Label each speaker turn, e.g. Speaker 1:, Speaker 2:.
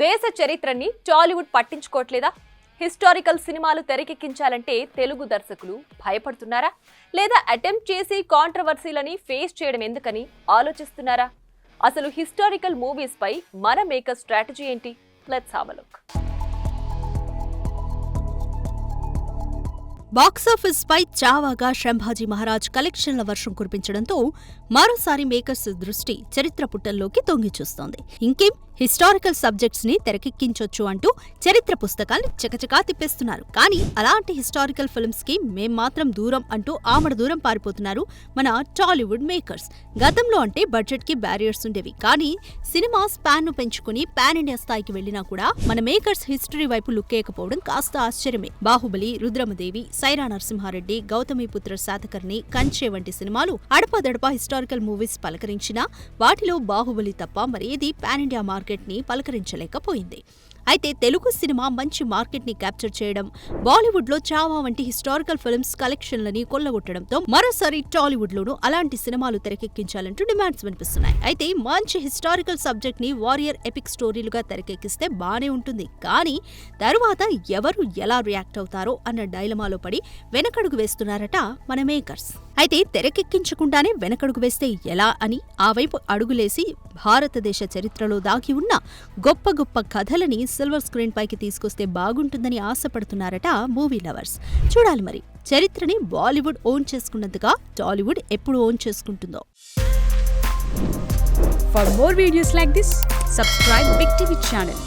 Speaker 1: దేశ చరిత్రని టాలీవుడ్ పట్టించుకోవట్లేదా? హిస్టారికల్ సినిమాలు తెరకెక్కించాలంటే తెలుగు దర్శకులు భయపడుతున్నారా? లేదా అటెంప్ట్ చేసి కాంట్రవర్సీలని ఫేస్ చేయడం ఎందుకని ఆలోచిస్తున్నారా? అసలు హిస్టారికల్ మూవీస్ పై మన మేకర్ స్ట్రాటజీ ఏంటి? Let's have a look.
Speaker 2: Box office పై చావాగా శంభాజీ మహారాజ్ కలెక్షన్ల వర్షం కురిపించడంతో మరోసారి మేకర్స్ దృష్టి చరిత్ర పుటల్లోకి తొంగి చూస్తోంది. ఇంకేం హిస్టారికల్ సబ్జెక్ట్స్ ని తెరకెక్కించొచ్చు అంటూ చరిత్ర పుస్తకాల్ని చకచకా తిప్పేస్తున్నారు. కానీ అలాంటి హిస్టారికల్ ఫిల్మ్స్ కి మేం మాత్రం దూరం అంటూ ఆమడ దూరం పారిపోతున్నారు మన టాలీవుడ్ మేకర్స్. గతంలో అంటే బడ్జెట్ కి బ్యారియర్స్ ఉండేవి, కానీ సినిమా స్పాన్ ను పెంచుకుని పాన్ ఇండియా స్థాయికి వెళ్లినా కూడా మన మేకర్స్ హిస్టరీ వైపు లుక్కేయకపోవడం కాస్త ఆశ్చర్యమే. బాహుబలి, రుద్రమదేవి, సైరా నరసింహారెడ్డి, గౌతమిపుత్ర శాతకర్ణి, కంచె వంటి సినిమాలు అడపాదడపా హిస్టారికల్ మూవీస్ పలకరించినా వాటిలో బాహుబలి తప్ప మరేది పాన్ ఇండియా మార్కెట్ ని పలకరించలేకపోయింది. అయితే తెలుగు సినిమా మంచి మార్కెట్ ని క్యాప్చర్ చేయడం, బాలీవుడ్ లో చావా వంటి హిస్టారికల్ ఫిల్మ్స్ కలెక్షన్లని కొల్లగొట్టడంతో మరోసారి టాలీవుడ్ లోనూ అలాంటి సినిమాలు తెరకెక్కించాలంటూ డిమాండ్స్ వినిపిస్తున్నాయి. అయితే మంచి హిస్టారికల్ సబ్జెక్ట్ ని వారియర్ ఎపిక్ స్టోరీలుగా తెరకెక్కిస్తే బానే ఉంటుంది, కానీ తరువాత ఎవరు ఎలా రియాక్ట్ అవుతారో అన్న డైలమాలో పడి వెనకడుగు వేస్తున్నారట మన మేకర్స్. అయితే తెరకెక్కించకుండానే వెనకడుగు వేస్తే ఎలా అని ఆ వైపు అడుగులేసి భారతదేశ చరిత్రలో దాగి ఉన్న గొప్ప గొప్ప కథలని సిల్వర్ స్క్రీన్ పైకి తీసుకొస్తే బాగుంటుందని ఆశపడుతున్నారట మూవీ లవర్స్. చూడాలి మరి చరిత్రని బాలీవుడ్ ఓన్ చేసుకున్నందుగా టాలీవుడ్ ఎప్పుడు own చేసుకుంటుందో.
Speaker 3: For more videos like this, subscribe Big TV channel.